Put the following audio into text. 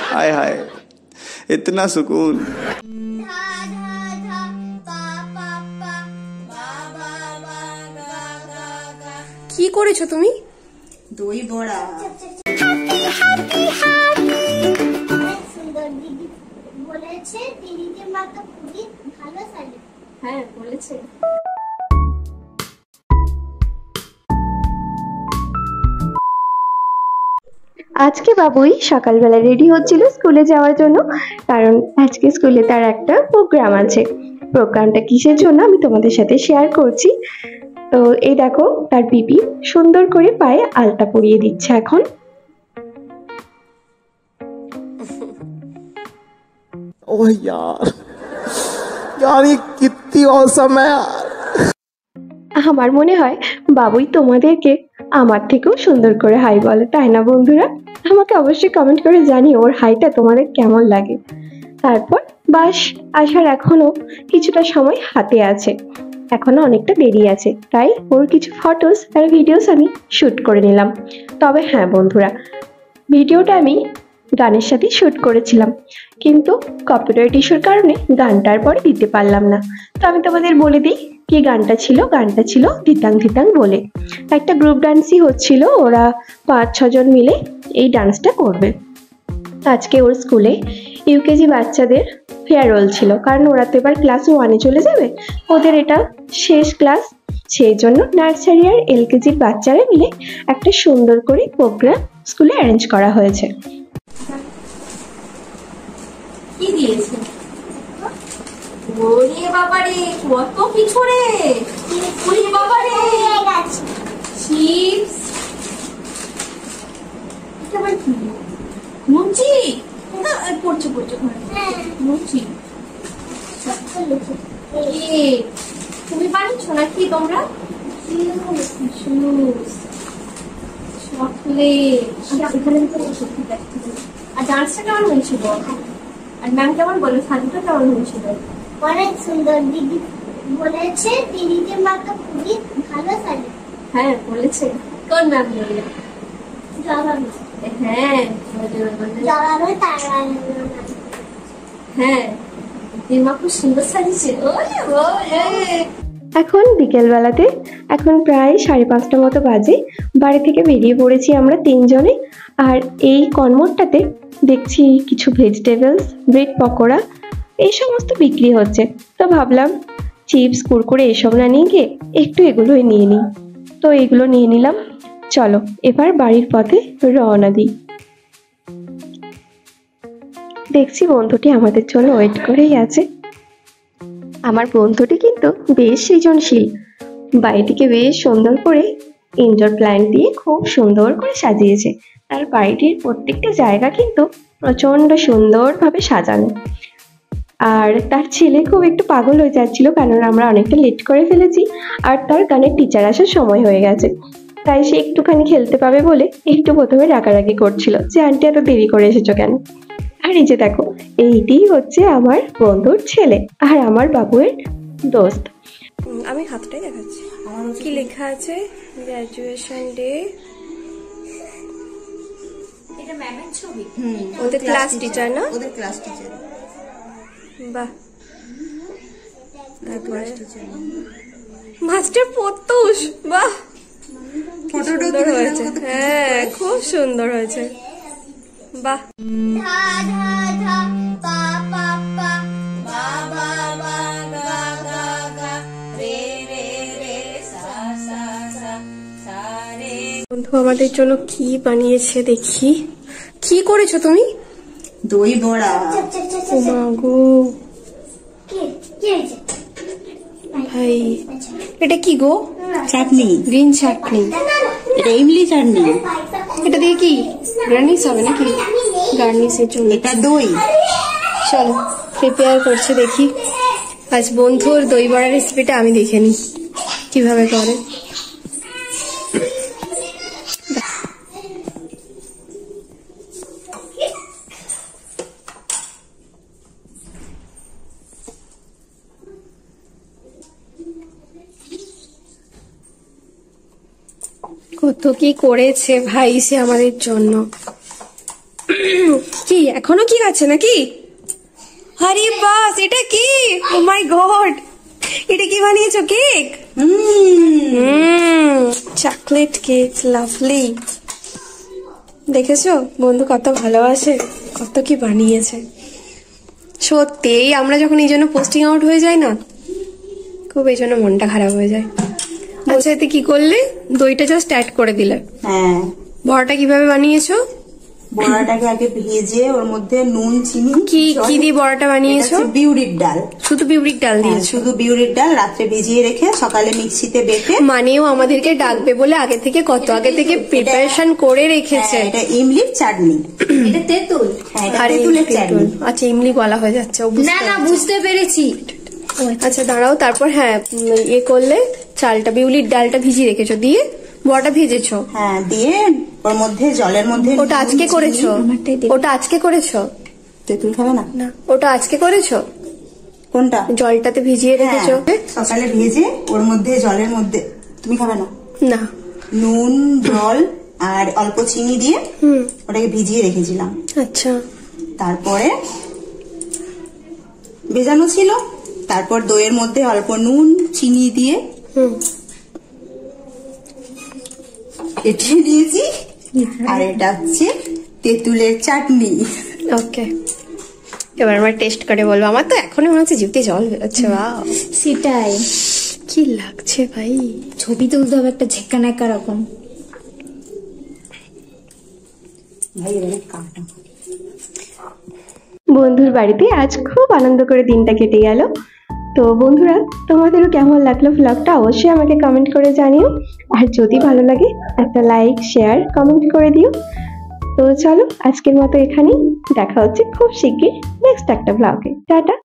हाय हाय इतना सुकून। কি করেছো তুমি? দই বড়া। সুন্দর দিদি বলেছে দিদিকে মা তো খুবই ভালো শাড়ি। হ্যাঁ বলেছে। আজকে বাবুই সকালবেলা রেডি হচ্ছিল স্কুলে যাওয়ার জন্য, কারণ আজকে স্কুলে তার একটা প্রোগ্রাম আছে। প্রোগ্রামটা কিসের জন্য আমি তোমাদের সাথে শেয়ার করছি। তো এই দেখো তার পিপি সুন্দর করে পায়ে আলতা পরিয়ে দিচ্ছে এখন। ओह यार यार ये कितनी औसम है यार। আমার মনে হয় বাবুই তোমাদেরকে আমার থেকেও সুন্দর করে হাই বলে, তাই না বন্ধুরা? আমাকে অবশ্যই কমেন্ট করে জানিও ওর হাইটা তোমাদের কেমন লাগে। তারপর বাস আসার এখনো কিছুটা সময় হাতে আছে, এখনো অনেকটা দেরি আছে, তাই ওর কিছু ফটোস আর ভিডিওস আমি শ্যুট করে নিলাম। তবে হ্যাঁ বন্ধুরা, ভিডিওটা আমি গানের সাথে শ্যুট করেছিলাম, কিন্তু কপিরাইট ইস্যুর কারণে গানটার পরে দিতে পারলাম না। তো আমি তোমাদের বলে দিই কি গানটা ছিল। গানটা ছিল ধিতাং ধিতাং বলে। একটা গ্রুপ ডান্সই হচ্ছিল, ওরা 5-6 জন মিলে এই ডান্সটা করবে। আজকে ওর স্কুলে ইউকেজি বাচ্চাদের ফেয়ারওয়েল ছিল, কারণ ওরা তো এবার ক্লাস 1-এ চলে যাবে, ওদের এটা শেষ ক্লাস। সেই জন্য নার্সারি আর এলকেজির বাচ্চারা মিলে একটা সুন্দর করে প্রোগ্রাম স্কুলে অ্যারেঞ্জ করা হয়েছে। কি দিয়েছে? ওরে বাবারে কত কিছু রে! ওরে বাবারে চিপস, এটা আবার কি? মুচি পড়ছে মুচি। তুমি বানিয়েছো নাকি তোমরা? চকলেট, আর ডান্সটা কেমন হয়েছিল? আর ম্যাম কেমন বললো? সাজুটা কেমন হয়েছিল? অনেক সুন্দর দিদি বলেছে দিদিকে মা তো খুবই ভালো শাড়ি। হ্যাঁ বলেছে। কোন ম্যাম বললো? জবাবে হ্যাঁ জবাবে তার হ্যাঁ দিমা খুব সুন্দর সাজিয়েছে। এখন বিকেলবেলাতে এখন প্রায় 5:30 মতো বাজে, বাড়ি থেকে বেরিয়ে পড়েছি আমরা 3 জনে। আর এই কর্মরটাতে দেখছি কিছু ভেজিটেবলস, ব্রেড পকোড়া এই সমস্ত বিক্রি হচ্ছে। তো ভাবলাম চিপস কুরকুরে এসব না নিয়ে গিয়ে একটু এগুলোই নিয়ে নিই। তো এগুলো নিয়ে নিলাম। চলো এবার বাড়ির পথে রওনা দিই। দেখছি বন্ধুটি আমাদের জন্য ওয়েট করেই আছে। আমার বন্ধুটি কিন্তু বেশ সৃজনশীল, বাড়িটিকে বেশ সুন্দর করে ইনডোর প্ল্যান্ট দিয়ে খুব সুন্দর করে সাজিয়েছে। তার বাড়িটির প্রত্যেকটা জায়গা কিন্তু প্রচন্ড সুন্দরভাবে সাজানো। আর তার ছেলে খুব একটু পাগল হয়ে যাচ্ছিল, কারণ আমরা অনেকটা লেট করে ফেলেছি আর তার গানের টিচার আসার সময় হয়ে গেছে। তাই সে একটুখানি খেলতে পাবে বলে একটু প্রথমে রাগারাগি করছিল যে আন্টি এত দেরি করে এসেছো কেন। আর এই যে দেখো, এইটি হচ্ছে আমার বন্ধুর ছেলে আর আমার বাবুয়ের দোস্ত। আমি হাতটাই দেখাচ্ছি। কি লেখা আছে? Graduation day. এটা ম্যামের ছবি। ওদের ক্লাস টিচার না? ওদের ক্লাস টিচার। বাহ, মাস্টার প্রত্যুষ। বাহ, সুন্দর হয়েছে। হ্যাঁ খুব সুন্দর হয়েছে। বাহ। ধা ধা ধা পা পা পা বা বা বা গা গা গা রে রে রে সা সা সা সা রে। বন্ধু আমাদের জন্য কি বানিয়েছে দেখি। কি করেছো তুমি? দই বড়া। ও মা গো, ভাই এটা কি গো? চাটনি, গ্রিন চাটনি। এটা ইমলি চাটনি। এটা দিয়ে কি গার্নিশ হবে নাকি? গার্নিশের জন্য এটা দই। চলো প্রিপেয়ার করছে দেখি। আজ বন্ধুর দই বড়ার রেসিপিটা আমি দেখে নিই কিভাবে করে। কত কি করেছে ভাই সে আমাদের জন্য। কি এখনো কি আছে নাকি? আরে বাস, এটা কি? ও মাই গড, এটা কি বানিয়েছো? কেক? Chocolate cake, lovely. দেখেছো বন্ধু কত ভালোবাসে, কত কি বানিয়েছে। সত্যি আমরা যখন এই জন্য পোস্টিং আউট হয়ে যায় না, খুব এই জন্য মনটা খারাপ হয়ে যায়। আচ্ছা, এতে কি করলে? দইটা জাস্ট অ্যাড করে দিলে। হ্যাঁ, বড়াটা কিভাবে বানিয়েছো? বড়াটাকে আগে ভেজে ওর মধ্যে নুন চিনি কি কি দিয়ে বড়াটা বানিয়েছো? বিউলির ডাল। শুধু বিউলির ডাল দিয়েছো? শুধু বিউলির ডাল রাত্রে ভিজিয়ে রেখে সকালে মিক্সিতে বেটে। মানেও আমাদেরকে ডাকবে বলে আগে থেকে কত আগে থেকে প্রিপারেশন করে রেখেছে। এটা ইমলির চাটনি। এটা তেঁতুল। হ্যাঁ, এটা আরে তেঁতুলের চাটনি। আচ্ছা, ইমলি বলা হয়ে যাচ্ছে। ও বুঝতে না না, পারছি। বুঝতে পেরেছি। আচ্ছা দাঁড়াও, তারপর হ্যাঁ ইয়ে করলে, চালটা বিউলির ডালটা ভিজিয়ে রেখেছো, দিয়ে বড়াটা ভেজেছো। হ্যাঁ, দিয়ে ওর মধ্যে জলের মধ্যে। ওটা আজকে করেছো? ওটা আজকে করেছো? তেঁতুল খাবে না? না, ওটা আজকে করেছো? কোনটা? জলটাতে ভিজিয়ে রেখেছো? হ্যাঁ, সকালে ভেজে ওর মধ্যে জলের মধ্যে। তুমি খাবে না? না। নুন, জল আর অল্প চিনি দিয়ে ওটাকে ভিজিয়ে রেখেছিলাম। আচ্ছা, তারপরে ভেজানো ছিল, তারপর দইয়ের মধ্যে অল্প নুন চিনি দিয়ে এটিয়ে দিয়েছি। আর এটা হচ্ছে তেঁতুলের চাটনি। ওকে, এবার আমার টেস্ট করে বলবো। আমার তো এখনই মনে হচ্ছে জিভে জল বেরোচ্ছে। বাহ, সেটাই, কি লাগছে ভাই। ছবি তুলতে হবে একটা ঝেক্কা নাকা রকম। ভাই এবারে কাটা। বন্ধুর বাড়িতে আজ খুব আনন্দ করে দিনটা কেটে গেল। তো বন্ধুরা, তোমাদেরও কেমন লাগলো ব্লগটা অবশ্যই আমাকে কমেন্ট করে জানিও। আর যদি ভালো লাগে একটা লাইক, শেয়ার, কমেন্ট করে দিও। তো চলো আজকের মতো এখানেই, দেখা হচ্ছে খুব শিগগির নেক্সট একটা ব্লগে। টাটা।